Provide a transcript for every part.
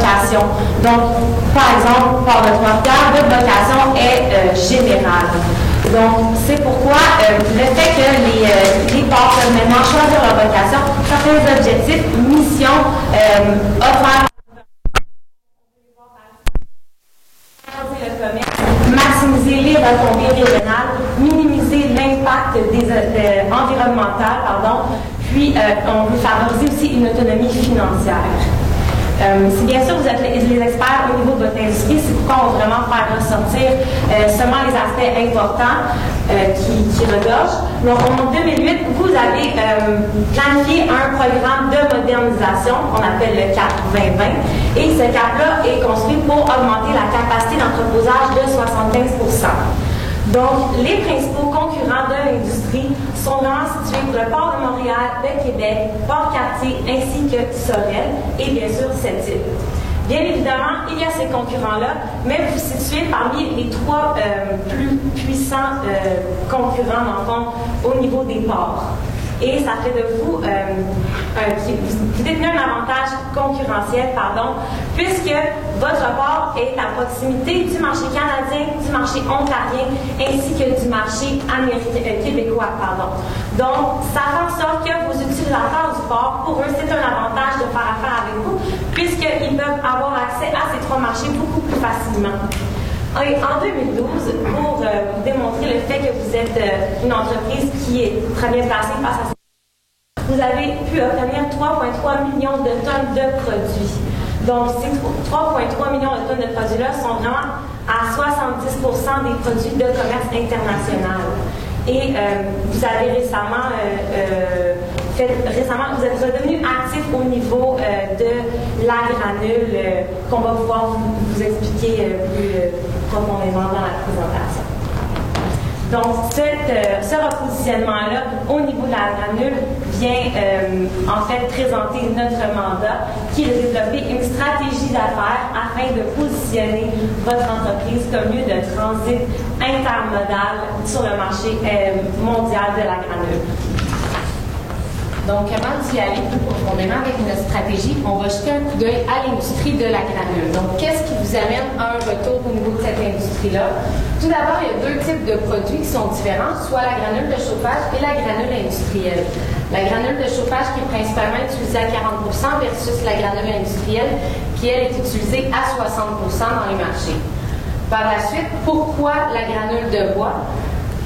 vocation. Donc, par exemple, Port de Trois-Rivières, votre vocation est générale. Donc, c'est pourquoi le fait que les ports peuvent maintenant choisir leur vocation, certains objectifs, missions, offrir le commerce, maximiser les retombées régionales, minimiser l'impact environnemental, puis on veut favoriser aussi une autonomie financière. Si bien sûr vous êtes les experts au niveau de votre industrie, c'est pourquoi on veut vraiment faire ressortir seulement les aspects importants qui regorgent. Donc en 2008, vous avez planifié un programme de modernisation qu'on appelle le CAP 2020 et ce CAP-là est construit pour augmenter la capacité d'entreposage de 75%. Donc, les principaux concurrents de l'industrie sont vraiment situés pour le port de Montréal, de Québec, Port-Cartier, ainsi que Sorel et bien sûr Sept-Îles. Bien évidemment, il y a ces concurrents-là, mais vous vous situez parmi les trois plus puissants concurrents, dans le fond, au niveau des ports. Et ça fait de vous, vous détenez un avantage concurrentiel, puisque votre port est à proximité du marché canadien, du marché ontarien, ainsi que du marché québécois. Donc, ça fait en sorte que vos utilisateurs du port, pour eux, c'est un avantage de faire affaire avec vous, puisqu'ils peuvent avoir accès à ces trois marchés beaucoup plus facilement. Et en 2012, pour vous démontrer le fait que vous êtes une entreprise qui est très bien placée face à ça, vous avez pu obtenir 3,3 millions de tonnes de produits. Donc, ces 3,3 millions de tonnes de produits-là sont vraiment à 70% des produits de commerce international. Et vous avez récemment vous êtes redevenu actif au niveau de la granule qu'on va pouvoir vous expliquer plus profondément dans la présentation. Donc, ce repositionnement-là, au niveau de la granule, vient en fait présenter notre mandat qui est de développer une stratégie d'affaires afin de positionner votre entreprise comme lieu de transit intermodal sur le marché mondial de la granule. Donc, avant d'y aller plus profondément avec notre stratégie, on va jeter un coup d'œil à l'industrie de la granule. Donc, qu'est-ce qui vous amène à un retour au niveau de cette industrie-là? Tout d'abord, il y a deux types de produits qui sont différents, soit la granule de chauffage et la granule industrielle. La granule de chauffage qui est principalement utilisée à 40% versus la granule industrielle qui, elle, est utilisée à 60% dans les marchés. Par la suite, pourquoi la granule de bois?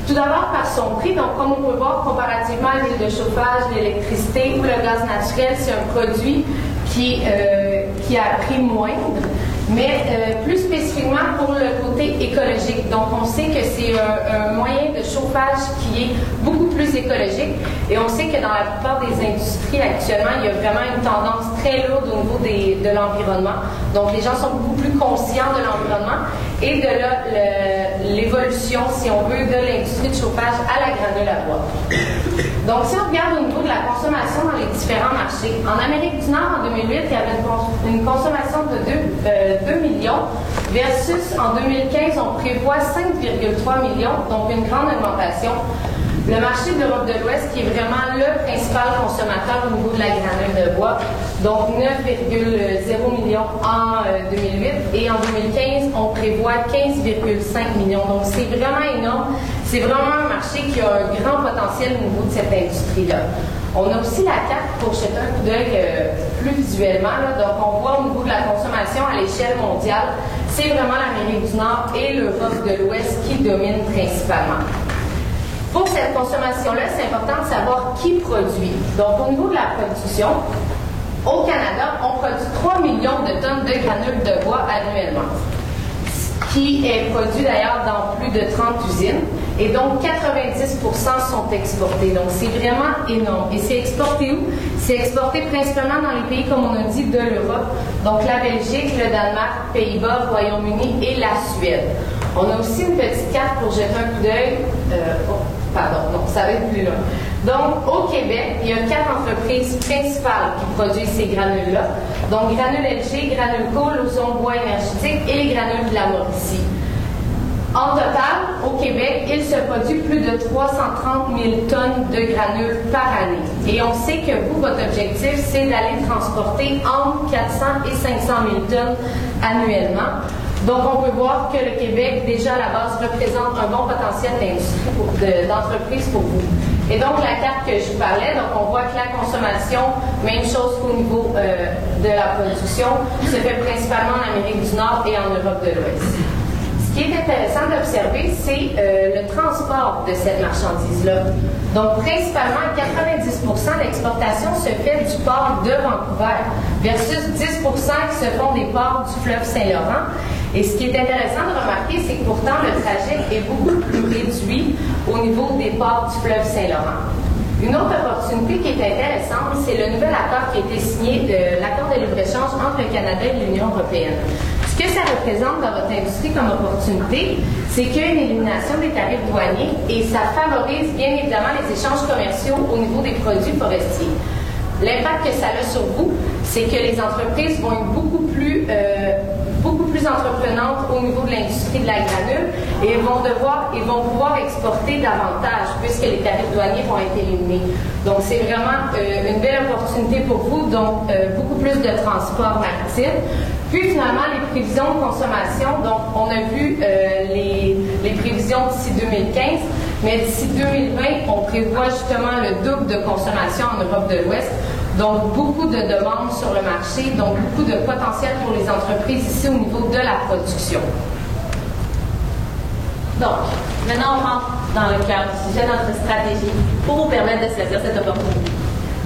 Tout d'abord par son prix, donc comme on peut voir comparativement à l'huile de chauffage, l'électricité ou le gaz naturel, c'est un produit qui a un prix moindre, mais plus spécifiquement pour le côté écologique. Donc on sait que c'est un moyen de chauffage qui est beaucoup plus écologique et on sait que dans la plupart des industries actuellement, il y a vraiment une tendance très lourde au niveau de l'environnement. Donc les gens sont beaucoup plus conscients de l'environnement et de l'évolution, si on veut, de l'industrie de chauffage à la granule à bois. Donc, si on regarde au niveau de la consommation dans les différents marchés, en Amérique du Nord, en 2008, il y avait une consommation de 2 millions versus en 2015, on prévoit 5,3 millions, donc une grande augmentation. Le marché de l'Europe de l'Ouest, qui est vraiment le principal consommateur au niveau de la granule de bois, donc 9,0 millions en 2008 et en 2015, on prévoit 15,5 millions. Donc c'est vraiment énorme. C'est vraiment un marché qui a un grand potentiel au niveau de cette industrie-là. On a aussi la carte pour jeter un coup d'œil plus visuellement. Donc on voit au niveau de la consommation à l'échelle mondiale, c'est vraiment l'Amérique du Nord et l'Europe de l'Ouest qui dominent principalement. Pour cette consommation-là, c'est important de savoir qui produit. Donc, au niveau de la production, au Canada, on produit 3 millions de tonnes de granules de bois annuellement, qui est produit d'ailleurs dans plus de 30 usines, et donc 90% sont exportés. Donc, c'est vraiment énorme. Et c'est exporté où? C'est exporté principalement dans les pays, comme on a dit, de l'Europe, donc la Belgique, le Danemark, Pays-Bas, Royaume-Uni et la Suède. On a aussi une petite carte pour jeter un coup d'œil. Ça va être plus long. Donc, au Québec, il y a 4 entreprises principales qui produisent ces granules-là. Donc, Granule LG, Granulco, Lauson Bois Énergétique et les granules de la Mauricie. En total, au Québec, il se produit plus de 330 000 tonnes de granules par année. Et on sait que vous, votre objectif, c'est d'aller transporter entre 400 et 500 000 tonnes annuellement. Donc, on peut voir que le Québec, déjà à la base, représente un bon potentiel d'entreprise pour vous. Et donc, la carte que je vous parlais, donc on voit que la consommation, même chose qu'au niveau de la production, se fait principalement en Amérique du Nord et en Europe de l'Ouest. Ce qui est intéressant d'observer, c'est le transport de cette marchandise-là. Donc, principalement, 90% de l'exportation se fait du port de Vancouver versus 10% qui se font des ports du fleuve Saint-Laurent. Et ce qui est intéressant de remarquer, c'est que pourtant, le trajet est beaucoup plus réduit au niveau des ports du fleuve Saint-Laurent. Une autre opportunité qui est intéressante, c'est le nouvel accord qui a été signé de l'accord de libre-échange entre le Canada et l'Union européenne. Ce que ça représente dans votre industrie comme opportunité, c'est qu'il y a une élimination des tarifs douaniers et ça favorise bien évidemment les échanges commerciaux au niveau des produits forestiers. L'impact que ça a sur vous, c'est que les entreprises vont être beaucoup plus entreprenantes au niveau de l'industrie de la granule et vont pouvoir exporter davantage puisque les tarifs douaniers vont être éliminés. Donc, c'est vraiment une belle opportunité pour vous, donc beaucoup plus de transport maritime. Puis, finalement, les prévisions de consommation, donc on a vu les prévisions d'ici 2015, mais d'ici 2020, on prévoit justement le double de consommation en Europe de l'Ouest. Donc, beaucoup de demandes sur le marché, donc beaucoup de potentiel pour les entreprises ici au niveau de la production. Donc, maintenant, on rentre dans le cœur du sujet de notre stratégie pour vous permettre de saisir cette opportunité.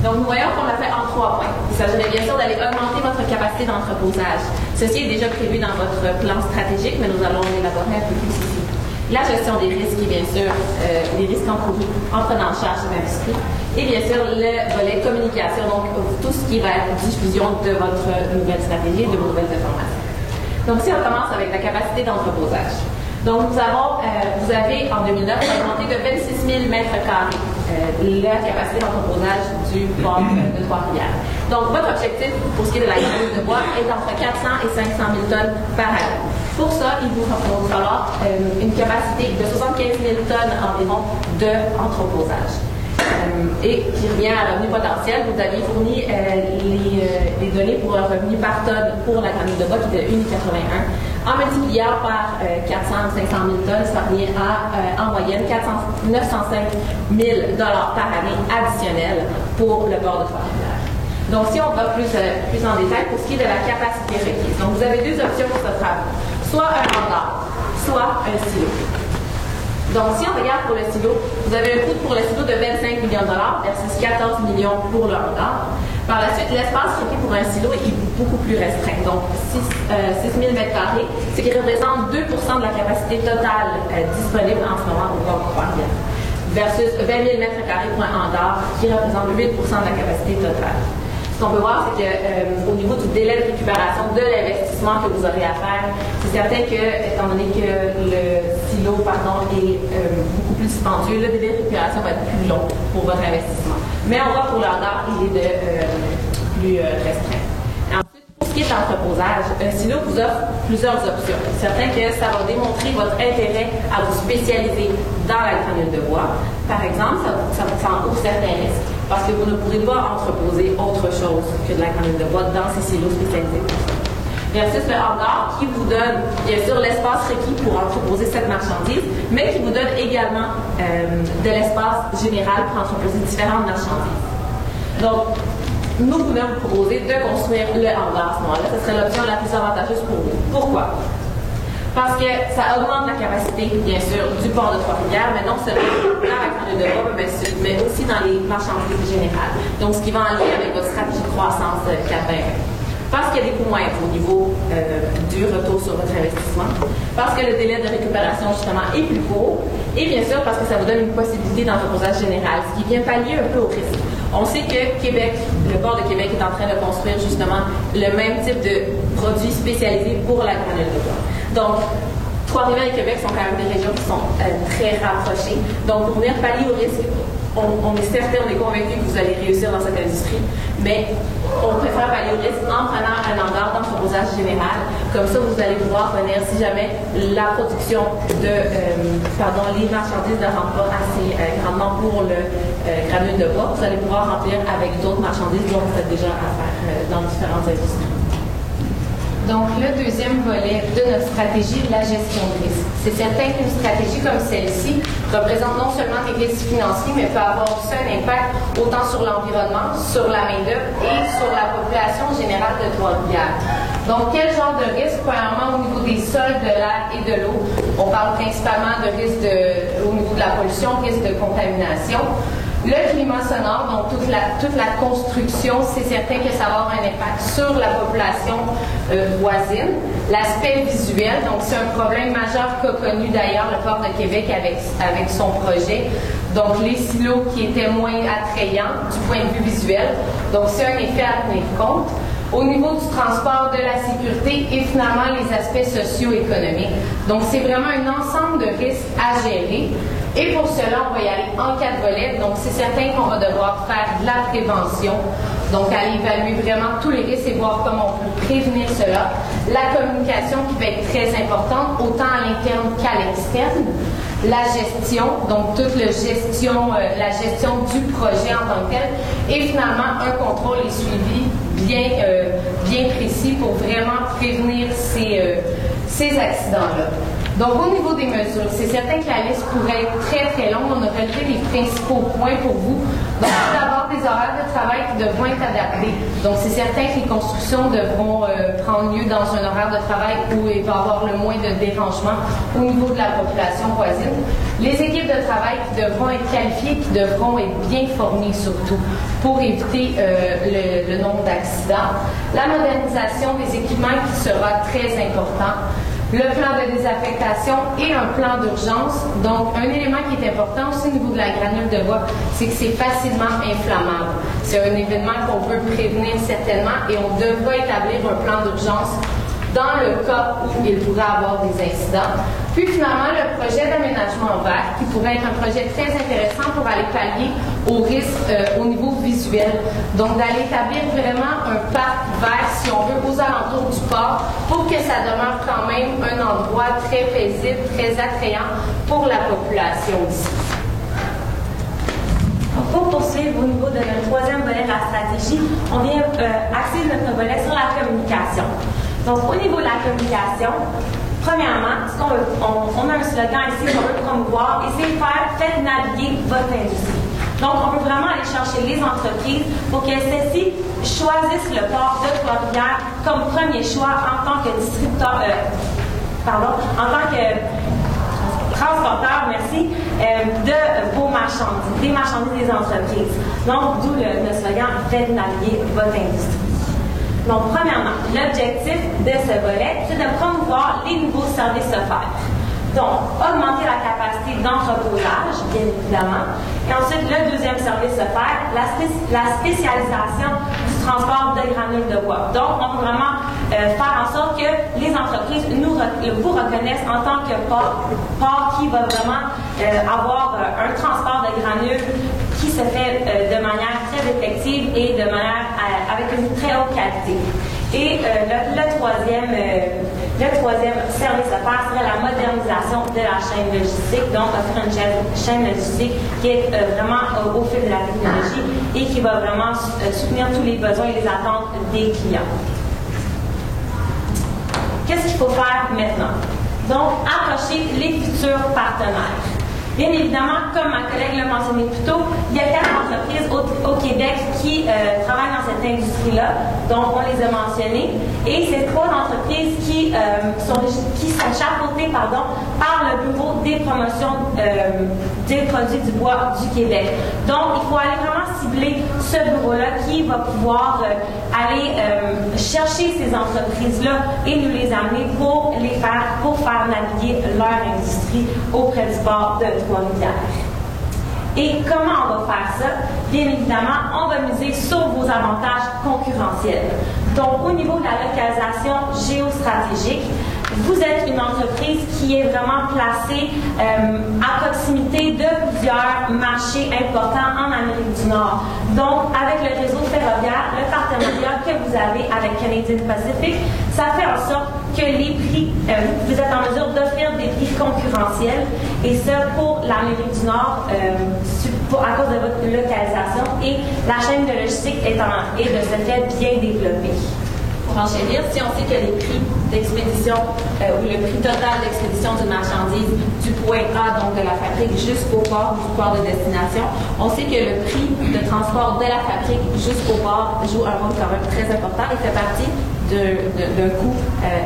Donc, nous voyons qu'on l'a fait en 3 points. Il s'agirait bien sûr d'aller augmenter votre capacité d'entreposage. Ceci est déjà prévu dans votre plan stratégique, mais nous allons l'élaborer un peu plus ici. La gestion des risques et bien sûr les risques encourus en prenant en charge l'industrie. Et bien sûr, le volet communication, donc tout ce qui va être diffusion de votre nouvelle stratégie, de vos nouvelles informations. Donc, si on commence avec la capacité d'entreposage. Donc, vous avez en 2009 augmenté de 26 000 mètres carrés la capacité d'entreposage du port de Trois-Rivières. Donc, votre objectif pour ce qui est de la granule de bois est entre 400 et 500 000 tonnes par année. Pour ça, il vous va falloir une capacité de 75 000 tonnes environ d'entreposage. Et qui revient à revenu potentiel, vous aviez fourni les données pour un revenu par tonne pour la granule de bois qui était 1,81. En multipliant par 400 ou 500 000 tonnes, ça revient à, en moyenne, 905 000 $ par année additionnels pour le port de Trois-Rivières. Donc, si on va plus en détail pour ce qui est de la capacité requise. Donc, vous avez 2 options pour ce travail. Soit un hangar, soit un silo. Donc, si on regarde pour le silo, vous avez un coût pour le silo de 25 millions de $ versus 14 millions pour le hangar. Par la suite, l'espace requis pour un silo est beaucoup plus restreint. Donc, 6 000 m², ce qui représente 2 % de la capacité totale disponible en ce moment au port de Trois-Rivières, versus 20 000 m² pour un hangar qui représente 8 % de la capacité totale. Ce qu'on peut voir, c'est qu'au niveau du délai de récupération de l'investissement que vous aurez à faire, c'est certain que, étant donné que le silo est beaucoup plus dispendieux, le délai de récupération va être plus long pour votre investissement. Mais on voit pour le hangar, il est plus restreint. Ensuite, pour ce qui est d'entreposage, un silo vous offre plusieurs options. C'est certain que ça va démontrer votre intérêt à vous spécialiser dans la granule de bois. Par exemple, ça vous encourt certains risques, parce que vous ne pourrez pas entreposer autre chose que de la granule de bois dans ces silos spécialisés. Versus le hangar qui vous donne, bien sûr, l'espace requis pour entreposer cette marchandise, mais qui vous donne également de l'espace général pour entreposer différentes marchandises. Donc, nous voulons vous proposer de construire le hangar à ce moment-là. Ce serait l'option la plus avantageuse pour vous. Pourquoi? Parce que ça augmente la capacité, bien sûr, du port de Trois-Rivières, mais non seulement dans la granule de bois, mais aussi dans les marchandises générales. Donc, ce qui va en lien avec votre stratégie de croissance 420. Parce qu'il y a des coûts moindres au niveau du retour sur votre investissement, parce que le délai de récupération, justement, est plus court, et bien sûr, parce que ça vous donne une possibilité d'entreposage général, ce qui vient pallier un peu au risque. On sait que Québec, le port de Québec est en train de construire, justement, le même type de produits spécialisés pour la granule de bois. Donc, Trois-Rivières et Québec sont quand même des régions qui sont très rapprochées. Donc, pour venir pallier au risque, on est certain, on est convaincu que vous allez réussir dans cette industrie, mais on préfère pallier au risque en prenant un hangar d'entreposage général. Comme ça, vous allez pouvoir venir, si jamais la production les marchandises ne rentrent pas assez grandement pour le granule de bois, vous allez pouvoir remplir avec d'autres marchandises dont vous faites déjà affaire dans différentes industries. Donc, le deuxième volet de notre stratégie, la gestion de risque. C'est certain qu'une stratégie comme celle-ci représente non seulement des risques financiers, mais peut avoir aussi un impact autant sur l'environnement, sur la main-d'œuvre et sur la population générale de Trois-Rivières. Donc, quel genre de risque? Premièrement, au niveau des sols, de l'air et de l'eau. On parle principalement de risque au niveau de la pollution, risque de contamination. Le climat sonore, donc toute la construction, c'est certain que ça va avoir un impact sur la population voisine. L'aspect visuel, donc c'est un problème majeur qu'a connu d'ailleurs le Port de Québec avec son projet. Donc les silos qui étaient moins attrayants du point de vue visuel. Donc c'est un effet à tenir compte. Au niveau du transport, de la sécurité et finalement les aspects socio-économiques. Donc c'est vraiment un ensemble de risques à gérer. Et pour cela, on va y aller en 4 volets. Donc, c'est certain qu'on va devoir faire de la prévention. Donc, aller évaluer vraiment tous les risques et voir comment on peut prévenir cela. La communication qui va être très importante, autant à l'interne qu'à l'externe. La gestion, donc toute la gestion du projet en tant que tel. Et finalement, un contrôle et suivi bien précis pour vraiment prévenir ces accidents-là. Donc, au niveau des mesures, c'est certain que la liste pourrait être très, très longue. On a relevé les principaux points pour vous. Donc, tout d'abord, des horaires de travail qui devront être adaptés. Donc, c'est certain que les constructions devront prendre lieu dans un horaire de travail où il va y avoir le moins de dérangement au niveau de la population voisine. Les équipes de travail qui devront être qualifiées, qui devront être bien formées surtout pour éviter le nombre d'accidents. La modernisation des équipements qui sera très important. Le plan de désaffectation et un plan d'urgence. Donc, un élément qui est important aussi au niveau de la granule de bois, c'est que c'est facilement inflammable. C'est un événement qu'on peut prévenir certainement et on devra établir un plan d'urgence dans le cas où il pourrait avoir des incidents. Puis finalement, le projet d'aménagement vert, qui pourrait être un projet très intéressant pour aller pallier aux risques au niveau visuel. Donc, d'aller établir vraiment un parc vert, si on veut, aux alentours du port, pour que ça demeure quand même un endroit très paisible, très attrayant pour la population ici. Pour poursuivre au niveau de notre troisième volet de la stratégie, on vient axer notre volet sur la communication. Donc, au niveau de la communication, premièrement, on a un slogan ici qu'on veut promouvoir et c'est faites naviguer votre industrie. Donc, on peut vraiment aller chercher les entreprises pour que celles-ci choisissent le port de Trois-Rivières comme premier choix en tant que distributeur, en tant que transporteur, de vos marchandises, des marchandises des entreprises. Donc, d'où le slogan faites naviguer votre industrie. Donc, premièrement, l'objectif de ce volet, c'est de promouvoir les nouveaux services offerts. Donc, augmenter la capacité d'entreposage, bien évidemment. Et ensuite, le deuxième service offert, la spécialisation du transport de granules de bois. Donc, on peut vraiment faire en sorte que les entreprises vous reconnaissent en tant que port qui va vraiment avoir un transport de granules qui se fait de manière très effective et de manière avec une très haute qualité. Et le troisième service à faire serait la modernisation de la chaîne logistique, donc offrir une chaîne logistique qui est vraiment au fil de la technologie et qui va vraiment soutenir tous les besoins et les attentes des clients. Qu'est-ce qu'il faut faire maintenant? Donc, approcher les futurs partenaires. Bien évidemment, comme ma collègue l'a mentionné plus tôt, il y a 4 entreprises au Québec qui travaillent dans cette industrie-là, donc on les a mentionnées, et c'est 3 entreprises qui sont chapeautées par le Bureau des promotions des produits du bois du Québec. Donc, il faut aller vraiment cibler ce bureau-là qui va pouvoir aller chercher ces entreprises-là et nous les amener pour faire naviguer leur industrie auprès du port de Trois-Rivières. Et comment on va faire ça? Bien évidemment, on va miser sur vos avantages concurrentiels. Donc, au niveau de la localisation géostratégique, vous êtes une entreprise qui est vraiment placée à proximité de plusieurs marchés importants en Amérique du Nord. Donc, avec le réseau ferroviaire, le partenariat que vous avez avec Canadian Pacific, ça fait en sorte que les prix, vous êtes en mesure d'offrir des prix concurrentiels, et ça pour l'Amérique du Nord, à cause de votre localisation, et la chaîne de logistique est de ce fait bien développée. Pour enchérir, si on sait que les prix d'expédition ou le prix total d'expédition d'une marchandise du point A, donc de la fabrique jusqu'au port ou du port de destination, on sait que le prix de transport de la fabrique jusqu'au port joue un rôle quand même très important et fait partie d'un coût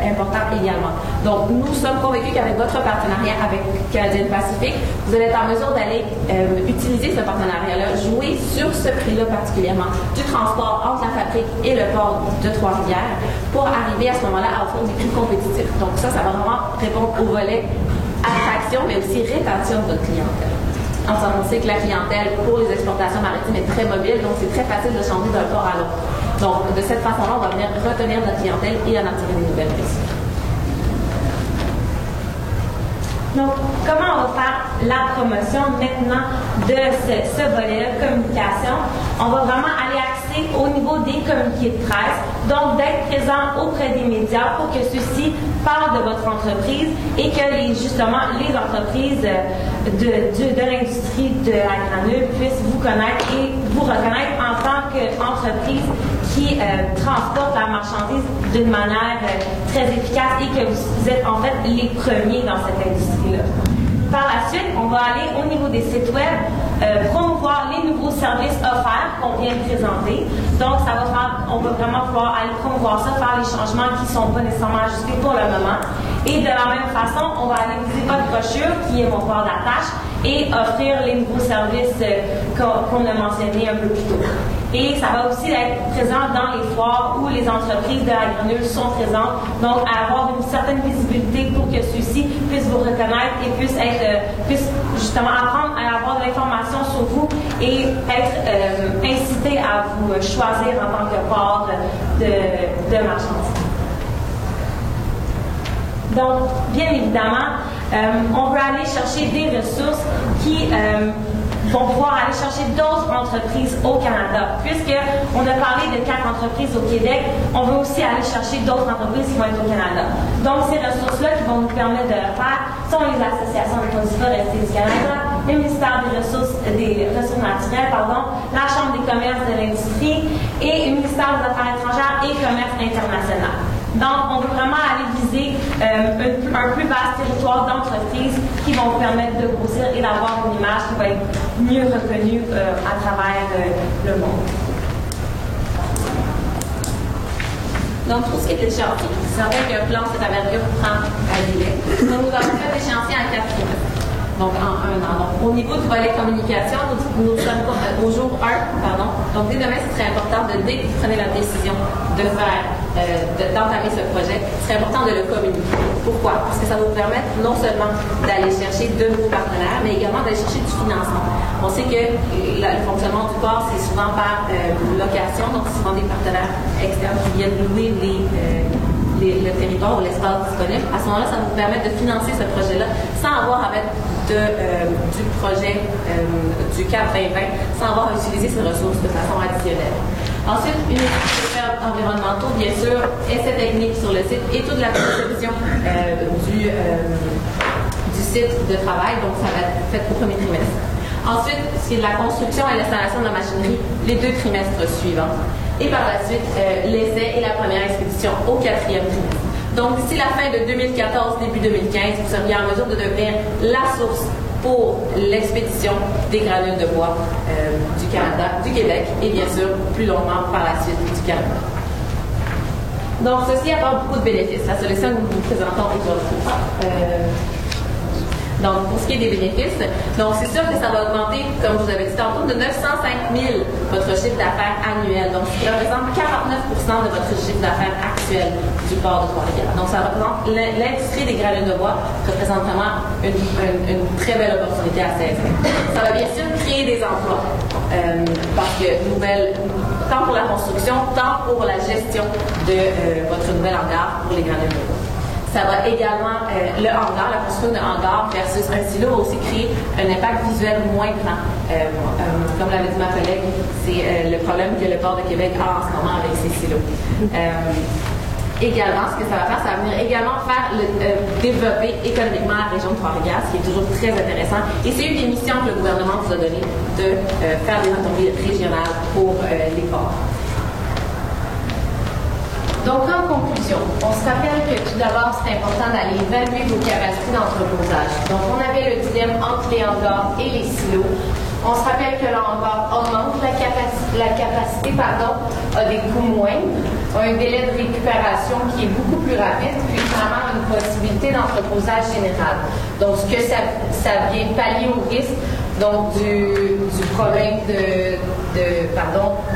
important également. Donc, nous sommes convaincus qu'avec votre partenariat avec Canadian Pacific, vous allez être en mesure d'aller utiliser ce partenariat-là, jouer sur ce prix-là particulièrement du transport entre la fabrique et le port de Trois-Rivières pour arriver à ce moment-là à offrir des prix compétitifs. Donc, ça va vraiment répondre au volet attraction, mais aussi rétention de votre clientèle. Enfin, on sait que la clientèle pour les exportations maritimes est très mobile, donc c'est très facile de changer d'un port à l'autre. Donc, de cette façon-là, on va venir retenir notre clientèle et en attirer des nouvelles aussi. Donc, comment on va faire la promotion maintenant de ce volet communication? On va vraiment aller axer au niveau des communiqués de presse, donc d'être présent auprès des médias pour que ceux-ci parlent de votre entreprise et que justement les entreprises de l'industrie de la granule puissent vous connaître et vous reconnaître en tant qu'entreprise qui transporte la marchandise d'une manière très efficace et que vous êtes en fait les premiers dans cette industrie-là. Par la suite, on va aller au niveau des sites web, promouvoir les nouveaux services offerts qu'on vient de présenter. Donc, on va vraiment pouvoir aller promouvoir ça, faire les changements qui ne sont pas nécessairement ajustés pour le moment. Et de la même façon, on va aller utiliser votre brochure, qui est mon port d'attache, et offrir les nouveaux services qu'on a mentionnés un peu plus tôt. Et ça va aussi être présent dans les foires où les entreprises de la granule sont présentes, donc avoir une certaine visibilité pour que ceux-ci puissent vous reconnaître et puissent justement apprendre à avoir de l'information sur vous et être incités à vous choisir en tant que port de marchandises. Donc, bien évidemment, on veut aller chercher des ressources qui vont pouvoir aller chercher d'autres entreprises au Canada. Puisqu'on a parlé de 4 entreprises au Québec, on veut aussi aller chercher d'autres entreprises qui vont être au Canada. Donc, ces ressources-là qui vont nous permettre de le faire sont les associations des produits forestiers du Canada, le ministère des Ressources naturelles, la Chambre des commerces de l'industrie et le ministère des Affaires étrangères et commerce international. Donc, on veut vraiment aller viser un plus vaste territoire d'entreprises qui vont vous permettre de grossir et d'avoir une image qui va être mieux reconnue à travers le monde. Donc, pour ce qui est de l'échéancier, c'est vrai qu'un plan, cette envergure prend un délai. Donc, nous avons fait l'échéancier en 4 trimestres. Donc, en 1 an. Donc, au niveau du volet communication, nous sommes au jour 1, Donc, dès demain, ce serait important dès que vous prenez la décision d'entamer ce projet, ce serait important de le communiquer. Pourquoi? Parce que ça va vous permettre non seulement d'aller chercher de nouveaux partenaires, mais également d'aller chercher du financement. On sait que le fonctionnement du port, c'est souvent par location, donc souvent des partenaires externes qui viennent louer le territoire ou l'espace disponible. À ce moment-là, ça va vous permettre de financer ce projet-là sans avoir à mettre du projet du CAP 2020, sans avoir à utiliser ces ressources de façon additionnelle. Ensuite, une étude de faire environnementaux, bien sûr, essais techniques sur le site et toute la conception du site de travail, donc ça va être fait au premier trimestre. Ensuite, ce qui est de la construction et l'installation de la machinerie, les 2 trimestres suivants. Et par la suite, l'essai et la première expédition au 4e trimestre. Donc, d'ici la fin de 2014, début 2015, vous seriez en mesure de devenir la source pour l'expédition des granules de bois du Canada, du Québec et bien sûr, plus longuement par la suite du Canada. Donc, ceci apporte beaucoup de bénéfices. La solution que nous vous présentons aujourd'hui. Donc, pour ce qui est des bénéfices, donc c'est sûr que ça va augmenter, comme je vous avais dit tantôt, de 905 000 votre chiffre d'affaires annuel. Donc, ce qui représente 49 % de votre chiffre d'affaires actuel du port de Trois-Rivières. Donc, ça représente l'industrie des granules de bois représente vraiment une très belle opportunité à saisir. Ça va bien sûr créer des emplois parce que tant pour la construction, tant pour la gestion de votre nouvel hangar pour les granules de bois. Ça va également, le hangar, la construction d'un hangar versus un silo va aussi créer un impact visuel moins grand. Comme l'avait dit ma collègue, c'est le problème que le port de Québec a en ce moment avec ses silos. Également, ce que ça va faire, ça va venir également faire développer économiquement la région de Trois-Rivières, ce qui est toujours très intéressant. Et c'est une des missions que le gouvernement nous a donné de faire des automobiles régionales pour les ports. Donc, en conclusion, on se rappelle que tout d'abord, c'est important d'aller évaluer vos capacités d'entreposage. Donc, on avait le dilemme entre les hangars et les silos. On se rappelle que le hangar augmente la capacité a des coûts moindres, a un délai de récupération qui est beaucoup plus rapide, puis finalement une possibilité d'entreposage général. Donc, ce que ça vient pallier au risque donc du problème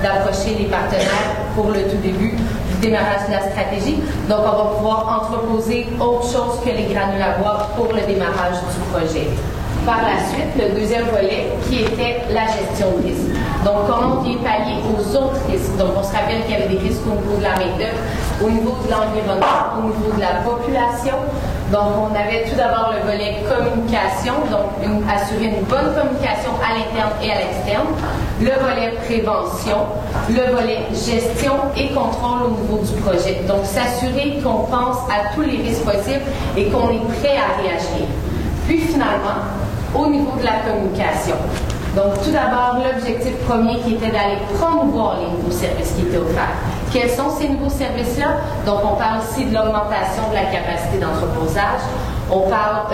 d'approcher les partenaires pour le tout début du démarrage de la stratégie. Donc, on va pouvoir entreposer autre chose que les granules à bois pour le démarrage du projet. Par la suite, le deuxième volet qui était la gestion de risque. Donc, comment on vient pallier aux autres risques. Donc, on se rappelle qu'il y avait des risques au niveau de la main-d'œuvre, au niveau de l'environnement, au niveau de la population. Donc, on avait tout d'abord le volet communication, donc assurer une bonne communication à l'interne et à l'externe, le volet prévention, le volet gestion et contrôle au niveau du projet. Donc, s'assurer qu'on pense à tous les risques possibles et qu'on est prêt à réagir. Puis, finalement, au niveau de la communication. Donc, tout d'abord, l'objectif premier qui était d'aller promouvoir les nouveaux services qui étaient offerts. Quels sont ces nouveaux services-là? Donc, on parle aussi de l'augmentation de la capacité d'entreposage. On parle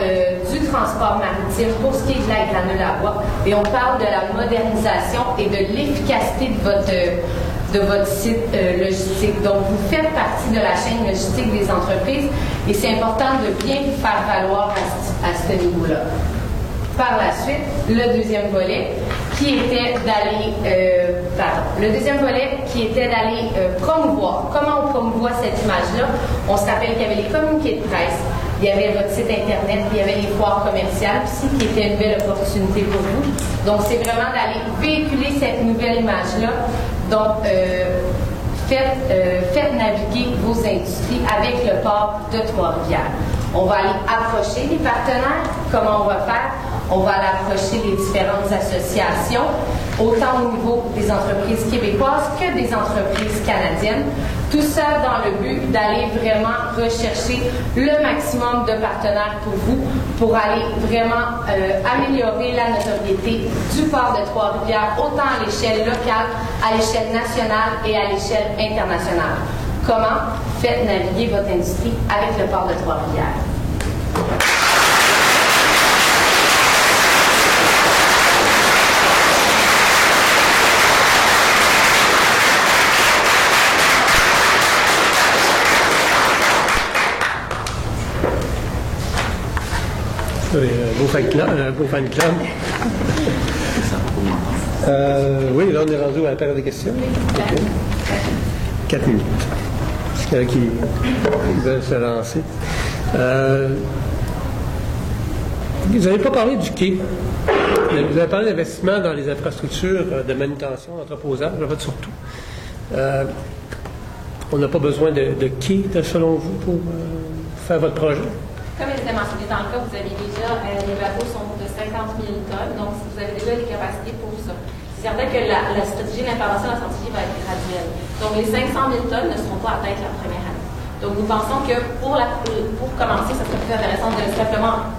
du transport maritime pour ce qui est de la granule à bois. Et on parle de la modernisation et de l'efficacité de votre site logistique. Donc, vous faites partie de la chaîne logistique des entreprises et c'est important de bien vous faire valoir à ce niveau-là. Par la suite, le deuxième volet qui était d'aller promouvoir. Comment on promouvoit cette image-là? On se rappelle qu'il y avait les communiqués de presse, il y avait votre site Internet, il y avait les foires commerciales aussi, qui était une belle opportunité pour vous. Donc, c'est vraiment d'aller véhiculer cette nouvelle image-là. Donc, faites naviguer vos industries avec le port de Trois-Rivières. On va aller approcher les partenaires. Comment on va faire? On va aller approcher les différentes associations, autant au niveau des entreprises québécoises que des entreprises canadiennes. Tout ça dans le but d'aller vraiment rechercher le maximum de partenaires pour vous, pour aller vraiment améliorer la notoriété du port de Trois-Rivières, autant à l'échelle locale, à l'échelle nationale et à l'échelle internationale. Comment? Faites naviguer votre industrie avec le port de Trois-Rivières. Un beau fan club. Oui, là, on est rendu à la période de questions. Okay. 4 minutes. Est-ce qu'il y en a qui veulent se lancer? Vous n'avez pas parlé du quai. Vous avez parlé d'investissement dans les infrastructures de manutention, d'entreposage, en fait, surtout. On n'a pas besoin de quai, selon vous, pour faire votre projet? Comme je l'ai mentionné dans le cas, vous avez déjà, les bateaux sont de 50 000 tonnes, donc vous avez déjà les capacités pour ça. C'est certain que la stratégie d'intervention, la stratégie va être graduelle. Donc les 500 000 tonnes ne seront pas atteintes la première année. Donc nous pensons que pour commencer, ça serait plus intéressant de simplement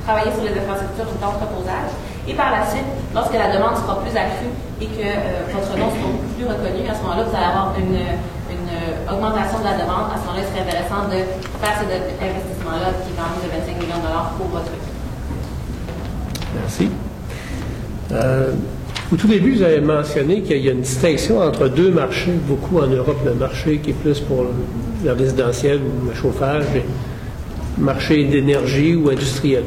travailler sur les infrastructures d'entreposage. Et par la suite, lorsque la demande sera plus accrue et que votre nom sera beaucoup plus reconnu, à ce moment-là, vous allez avoir une augmentation de la demande. À ce moment-là, il serait intéressant de faire cet investissement-là qui est quand même de 25 millions de dollars pour votre équipe. Merci. Au tout début, vous avez mentionné qu'il y a une distinction entre deux marchés, beaucoup en Europe, le marché qui est plus pour le résidentiel ou le chauffage, et le marché d'énergie ou industriel.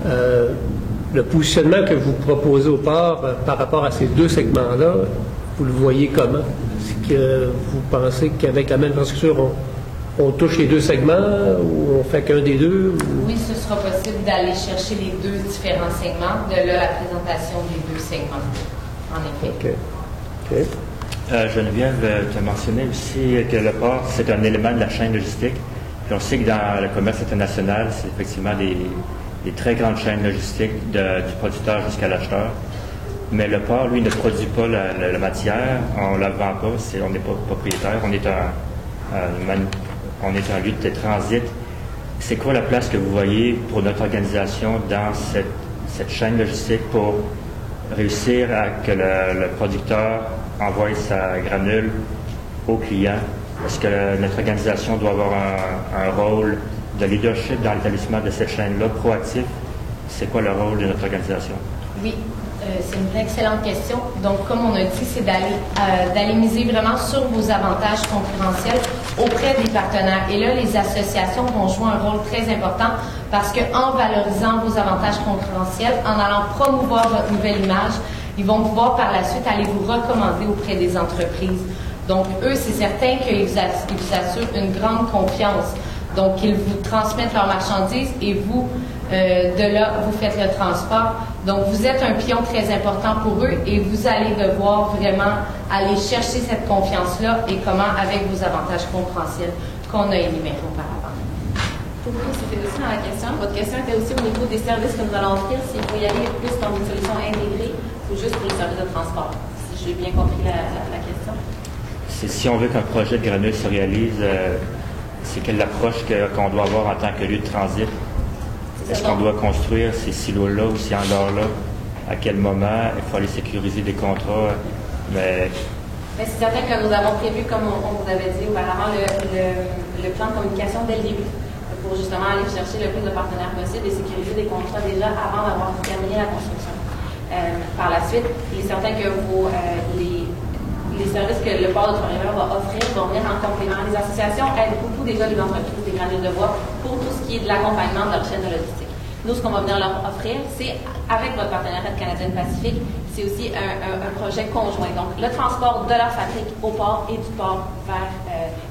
Le positionnement que vous proposez au port par rapport à ces deux segments-là, vous le voyez comment? Est-ce que vous pensez qu'avec la même infrastructure, on touche les deux segments ou on fait qu'un des deux? Ou... Oui, ce sera possible d'aller chercher les deux différents segments. De là, la présentation des deux segments, en effet. OK. Geneviève, tu as mentionné aussi que le port, c'est un élément de la chaîne logistique. Puis on sait que dans le commerce international, c'est effectivement des très grandes chaînes logistiques du producteur jusqu'à l'acheteur. Mais le port, lui, ne produit pas la matière, on ne la vend pas, on n'est pas propriétaire, on est un lieu de transit. C'est quoi la place que vous voyez pour notre organisation dans cette chaîne logistique pour réussir à que le producteur envoie sa granule au client? Est-ce que notre organisation doit avoir un rôle de leadership dans l'établissement de cette chaîne-là, proactif? C'est quoi le rôle de notre organisation? Oui, c'est une excellente question. Donc, comme on a dit, c'est d'aller miser vraiment sur vos avantages concurrentiels auprès des partenaires. Et là, les associations vont jouer un rôle très important parce qu'en valorisant vos avantages concurrentiels, en allant promouvoir votre nouvelle image, ils vont pouvoir par la suite aller vous recommander auprès des entreprises. Donc, eux, c'est certain qu'ils vous assurent une grande confiance. Donc, ils vous transmettent leurs marchandises et vous, de là, vous faites le transport. Donc, vous êtes un pion très important pour eux et vous allez devoir vraiment aller chercher cette confiance-là et comment avec vos avantages concurrentiels qu'on a énumérés auparavant. Pour vous, c'était aussi dans la question. Votre question était aussi au niveau des services que nous allons offrir, s'il faut y aller plus comme une solution intégrée ou juste pour le service de transport. Si j'ai bien compris la question. Si on veut qu'un projet de granule se réalise, c'est quelle approche qu'on doit avoir en tant que lieu de transit? Est-ce qu'on doit construire ces silos-là ou ces hangars-là? À quel moment? Il faut aller sécuriser des contrats. Mais c'est certain que nous avons prévu, comme on vous avait dit auparavant, le plan de communication dès le début pour justement aller chercher le plus de partenaires possible et sécuriser des contrats déjà avant d'avoir terminé la construction. Par la suite, il est certain que les services que le port de Trois-Rivières va offrir vont venir en complément. Les associations aident beaucoup déjà les entreprises des granules de bois pour tout ce qui est de l'accompagnement de leur chaîne de logistique. Nous, ce qu'on va venir leur offrir, c'est, avec votre partenariat de Canadienne-Pacifique, c'est aussi un projet conjoint. Donc, le transport de leur fabrique au port et du port vers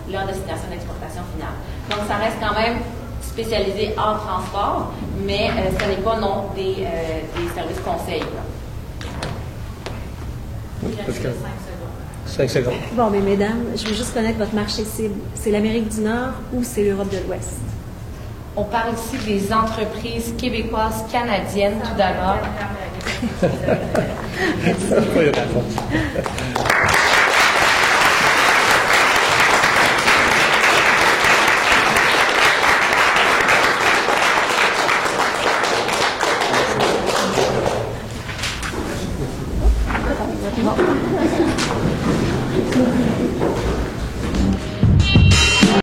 leur destination d'exportation finale. Donc, ça reste quand même spécialisé en transport, mais ce n'est pas non des services conseils. Pascal. 5 secondes. Bon, mais mesdames, je veux juste connaître votre marché cible. C'est l'Amérique du Nord ou c'est l'Europe de l'Ouest? On parle ici des entreprises québécoises, canadiennes, tout d'abord. Ça n'a pas eu réponse.